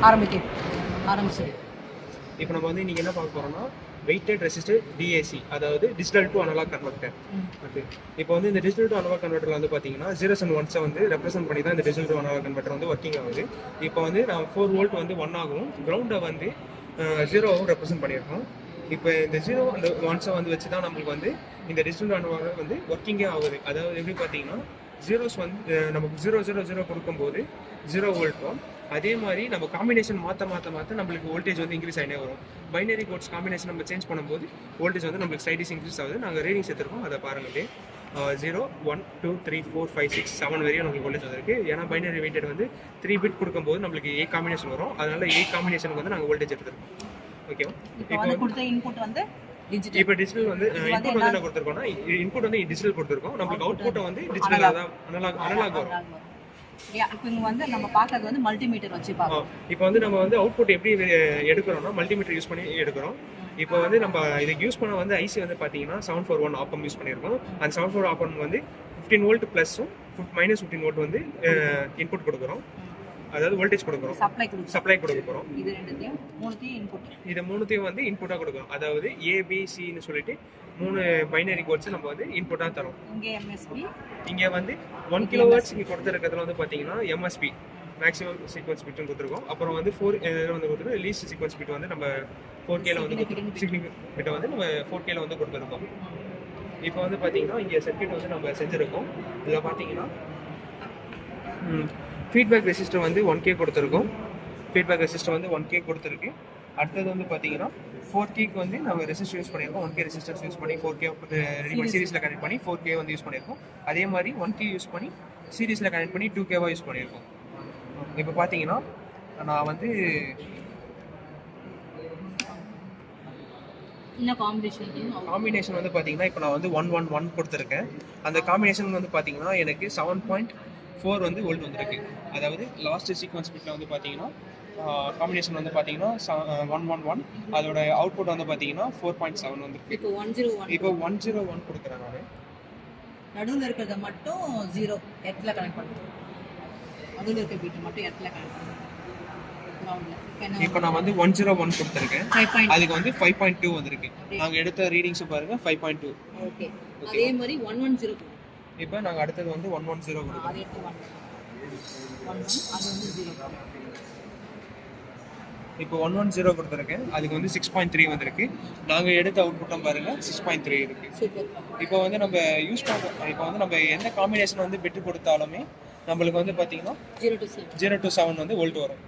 ஆரம்பிச்சு இப்போ நம்ம வந்து இன்னைக்கு என்ன பார்க்க போறோம்னா வெயிட்டட் ரெசிஸ்டர் டிஏசி, அதாவது digital to analogue converter. Okay, இப்போ வந்து இந்த டிஜிட்டல் டு அனலாக் கன்வெர்ட்டர்ல வந்து பார்த்தீங்கன்னா 0s and 1s வந்து ரெப்ரசென்ட் பண்ணி தான் இந்த டிஜிட்டல் டு அனலாக் கன்வெர்ட்டர் வந்து ஒர்க்கிங் ஆகுது. இப்போ வந்து நான் 4 வோல்ட் வந்து 1 ஆகும், கிரவுண்டை வந்து 0 ரெப்ரசென்ட் பண்ணியிருக்கோம். இப்போ இந்த 0 and 1s வந்து வச்சு தான் நம்மளுக்கு வந்து இந்த டிஜிட்டல் அனலாக் வந்து ஒர்க்கிங்கே ஆகுது. அதாவது எப்படி பார்த்தீங்கன்னா ஜீரோஸ் வந்து நமக்கு 0 கொடுக்கும்போது 0 வோல்ட்டும், அதே மாதிரி நம்ம காம்பினேஷன் மாற்ற நம்மளுக்கு வோல்டேஜ் வந்து இன்க்ரீஸ் ஆகினே வரும். பைனரி கோட்ஸ் காம்பினேஷன் நம்ம சேஞ்ச் பண்ணும்போது வோல்டேஜ் வந்து நம்மளுக்கு சைடிஸ் இன்க்ரீஸ் ஆகுது. நாங்கள் ரீடிங்ஸ் எடுத்துருக்கோம், அதை பாருங்கள். 0 1 2 3 4 5 6 7 வரையும் நம்மளுக்கு வோல்டேஜ் வந்துருக்கு. ஏன்னா பைனரி வெயிட்டட் வந்து 3 பிட் கொடுக்கும்போது நம்மளுக்கு 8 காம்பினேஷன் வரும். அதனால 8 காம்பினேஷனுக்கு வந்து நாங்கள் வோல்டேஜ் எடுத்துருக்கோம். ஓகேவா? இப்போ கொடுத்த இன்புட் வந்து இப்போ டிஜிட்டல் வந்து இன்புட் வந்து என்ன கொடுத்துருக்கோம்னா, இன்புட் வந்து டிஜிட்டல் கொடுத்துருக்கோம். நம்மளுக்கு அவுட்புட்டை வந்து டிஜிட்டல் அனலாக் வரும். இப்போ இங்க வந்து நம்ம பார்க்கிறது வந்து மல்டிமீட்டர் வச்சு பார்ப்போம். இப்போ வந்து நம்ம வந்து அவுட்புட் எப்படி எடுக்கிறோம்னா மல்டிமீட்டர் யூஸ் பண்ணி எடுக்கிறோம். இப்போ வந்து நம்ம இதுக்கு யூஸ் பண்ண வந்து ஐசி வந்து பார்த்தீங்கன்னா 741 ஆப்பம் யூஸ் பண்ணியிருக்கோம். அந்த 741 ஆப்பம் வந்து 15 வோல்ட் ப்ளஸும் -15 வோல்ட் வந்து இன்புட் கொடுக்குறோம், அதாவது வோல்டேஜ் கொடுக்குறோம், சப்ளை கொடுக்க போகிறோம். இது மூணுத்தையும் வந்து இன்புட்டாக கொடுக்குறோம். அதாவது ஏபிசின்னு சொல்லிட்டு 3 பைனரி கோட்ஸ் நம்ம வந்து இன்புட்டாக தரோம். இங்கே வந்து 1 கிலோவாட்ஸ் இங்கே கொடுத்துருக்கிறதுல வந்து பார்த்தீங்கன்னா எம்எஸ்பி மேக்ஸிமம் சீக்வன்ஸ் பிட்னு கொடுத்துருக்கோம். அப்புறம் வந்து 4 வந்து கொடுத்துருக்கோம். லீஸ்ட் சீக்வன்ஸ் பிட் வந்து நம்ம 4Kல வந்து பிட்டை வந்து நம்ம 4Kல வந்து கொடுத்துருக்கோம். இப்போ வந்து பார்த்தீங்கன்னா இங்கே சர்க்யூட் வந்து நம்ம செஞ்சுருக்கோம். இதில் பார்த்தீங்கன்னா ஃபீட்பேக் ரெசிஸ்டர் வந்து 1K கொடுத்துருக்கோம். ஃபீட்பேக் ரெசிஸ்டர் வந்து 1K கொடுத்துருக்கு. அடுத்தது வந்து பார்த்தீங்கன்னா 4Kக்கு வந்து நம்ம ரெசிஸ்டர் யூஸ் பண்ணியிருக்கோம். 1K ரெசிஸ்டர்ஸ் யூஸ் பண்ணி 4K ரெடி பண்ணி சீரிஸில் கனெக்ட் பண்ணி 4K வந்து யூஸ் பண்ணியிருக்கோம். அதே மாதிரி 1K யூஸ் பண்ணி சீரிஸில் கனெக்ட் பண்ணி 2Kவாக யூஸ் பண்ணியிருக்கோம். இப்போ பார்த்தீங்கன்னா நான் வந்து காம்பினேஷன் வந்து பார்த்தீங்கன்னா இப்போ நான் வந்து 111 கொடுத்துருக்கேன். அந்த காம்பினேஷன் வந்து பார்த்தீங்கன்னா எனக்கு 7.4 வந்து வோல்ட் வந்துருக்கு. அதாவது லாஸ்ட் சீக்வன்ஸ் பிட்டில் வந்து பார்த்தீங்கன்னா காம்பினேஷன் வந்து பார்த்தீங்கன்னா 111, அதோட அவுட்புட் வந்து பார்த்தீங்கன்னா 4.7 வந்துருக்கு. இப்போ 101 கொடுக்குறேன் நான். நடுவில் இருக்கிறத மட்டும் 0 எர்த்தில் கனெக்ட் பண்ணுறேன். நடுவில் இருக்கிற பீட்டை மட்டும் எர்த்தில் கனெக்ட் பண்ணுறேன். இப்போ நான் வந்து 101 கொடுத்துருக்கேன். அதுக்கு வந்து 5.2 வந்திருக்கு. நாங்கள் எடுத்த ரீடிங்ஸ் பாருங்க 5.2. ஓகே, அதே மாதிரி 110. இப்போ நாங்கள் அடுத்தது வந்து 110 கொடுக்குறோம். இப்போ 110 கொடுத்துருக்கேன். அதுக்கு வந்து 6.3 வந்திருக்கு. நாங்கள் எடுத்த அவுட்புட்டும் பாருங்க 6.3 இருக்கு. இப்போ வந்து நம்ம யூஸ் பண்ணுறோம். இப்போ வந்து நம்ம எந்த காம்பினேஷன் வந்து பெட்டு கொடுத்தாலுமே நம்மளுக்கு வந்து பார்த்தீங்கன்னா 0 to 7 வந்து வோல்ட் வரும்.